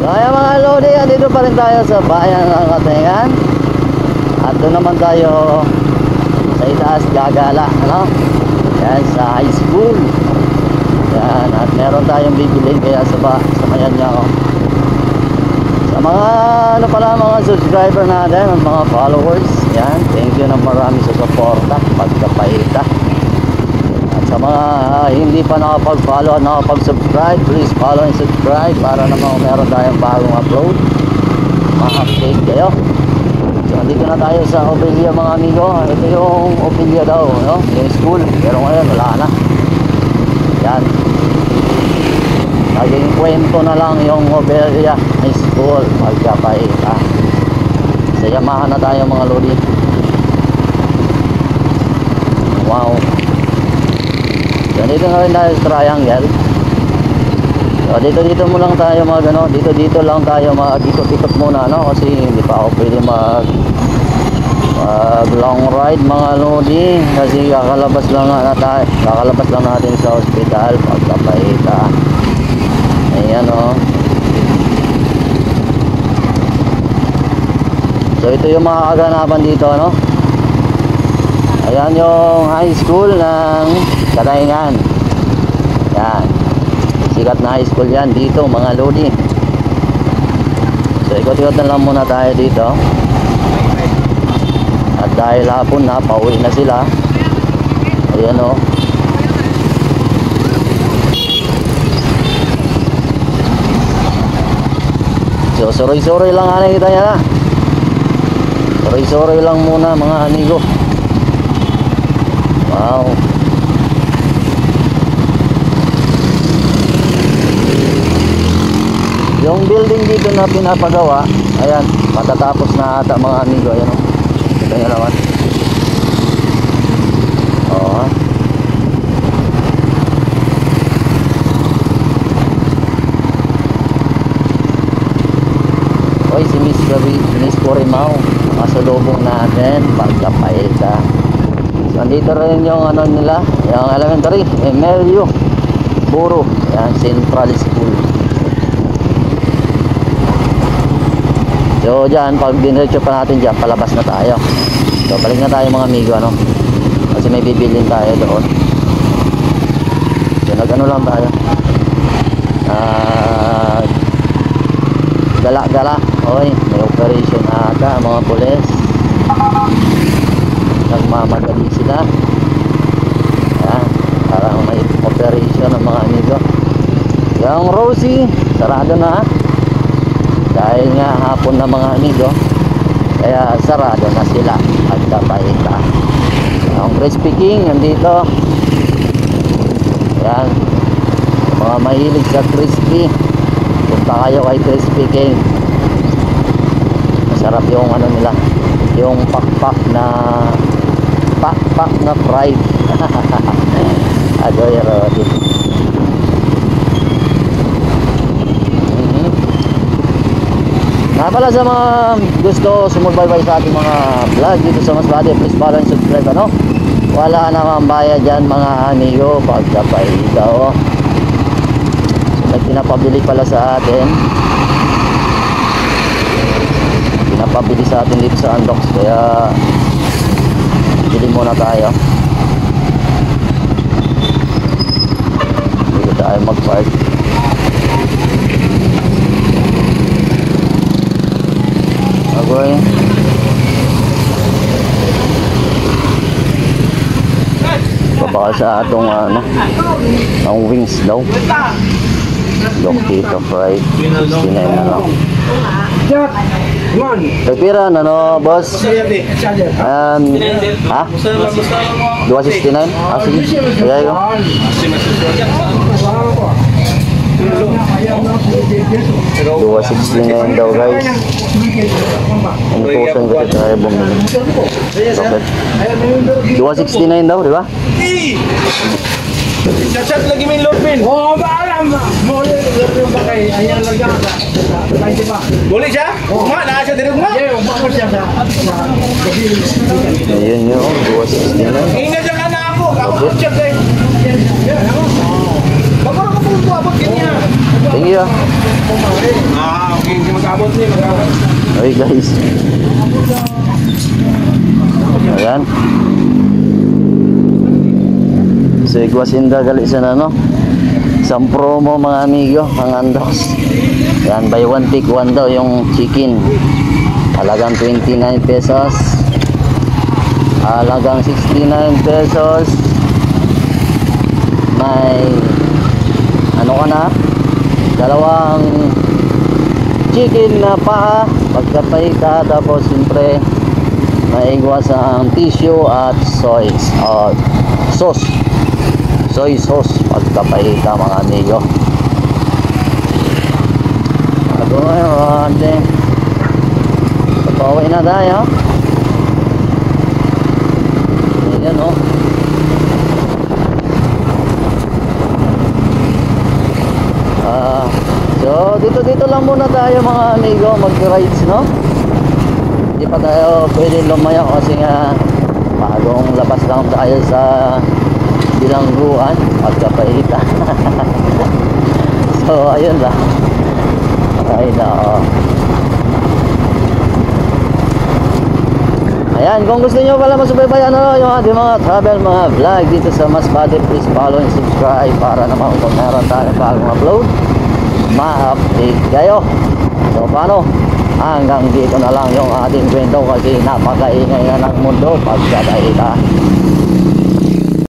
So ayan mga Lodi, dito pa rin tayo sa bayan ng Katengan. At doon naman tayo sa itaas gagala, ano? Yan, sa high school. Yan, at meron tayong bibilin kaya samayan niyo ako. Sa mga ano pala, mga subscriber natin, at mga followers, yan, thank you na marami sa suporta, pagkapaita. At sa mga hindi pa nakapag-follow at nakapag-subscribe, please follow and subscribe para naman meron tayong bagong upload, ma-update kayo. So andito na tayo sa Obelia mga amigo. Ito yung Obelia daw, no? Yung school, pero ngayon wala na. Yan, naging kwento na lang yung Obelia High School, magkapaita. Sa Yamaha na tayo mga Lodi. Wow. So dito na rin tayo sa triangle. So dito mo lang tayo mag ano, dito lang tayo mag-ikot-ikot muna, no? Kasi hindi pa ako pwede mag long ride mga Lodi, kasi kakalabas lang natin sa hospital, pagkapaita. Ayan o. So ito yung mga kaganapan dito, no? Ayan yung high school ng Katengan. Yan, sikat na high school yan dito mga Lodi. So ikot-ikot na lang muna tayo dito. At dahil hapon na, pauwi na sila. Ayan o. So suroy-suroy lang kita niya na. Suroy-suroy lang muna mga amigo. Wow. Yung building dito na pinapagawa, ayan, matatapos na ata mga amigo. Ayan o, ito nyo naman. Oo. Oy, si Miss Corimao, kasalubong natin, pagkapaita. So andito rin yung ano nila, yung elementary, Emilio Buro, yan, Central School. So dyan, pag diniretso pa natin dyan, palabas na tayo. So balik na tayo mga amigo, ano? Kasi may bibilin tayo doon. So nag-ano lang tayo, gala-gala. Oy, may operation ata mga pulis. Nagmamadali sila. Ayan, parang may operation ng mga amigo. Yung Rosie, sarado na. Dahil nga hapon na mga amigo, kaya sarado na sila at kapaita. Ang Crispy King nandito. Ayan, mga mahilig sa crispy, punta kayo kay Crispy King. Masarap yung ano nila, yung pakpak na fried. Adoy Rodi. Pala sa mga gusto sumubaybay sa ating mga vlog dito sa Masbate, please follow and subscribe, ano? Wala namang bayad dyan mga amigo, pagkapaita o. So may pinapabili pala sa atin, pinapabili sa atin dito sa Andox, kaya bili muna tayo. Dito tayo mag-park. Okay. Baka sa atong ano, ang wings daw. Lokito fried. 69 na lang. Pera na no, boss? Ha? 269? Ah, sige. Kaya yun. 269 daw guys. Ano po saan kasi tayo bumili? Okay. 269 daw, di ba? Chat lagi main Lord Pin. Oh, alam. Boleh Lord ba kay ayan lang ka. Boleh siya? Oo, na siya dire nga. Oo, siya sa. Ayun yun, 269. Inga diyan ka na ako. Ako chat kay. Bakit ako punto abot kanya? Thank you. Ah, Hindi mag-abot niya, mag-abot. Okay guys. Ayan. So igwasinda gali sa no. Isang promo mga amigo, ang Andox. Yan, buy one take one daw yung chicken. Halagang 29 pesos. Halagang 69 pesos. May ano ka na? Dalawang chicken na paa pagkapahita, tapos siyempre maigwas ang tissue at soy sauce, soy sauce pagkapahita mga amigo. Bago ngayon pauwi na tayo. Ayan o. So dito lang muna tayo mga amigo mag-rides, no? Hindi pa tayo pwede lumayo kasi nga bagong labas lang tayo sa bilangguan pagkapahita. So ayun lang. Ay na. Ayan, kung gusto nyo pala masubaybayan yung ating mga travel, mga vlog dito sa Masbate, please follow and subscribe para naman kung meron tayo bagong upload, ma-update kayo. So paano? Hanggang dito na lang yung ating kwento kasi napakaingay na ng mundo pagkakahita.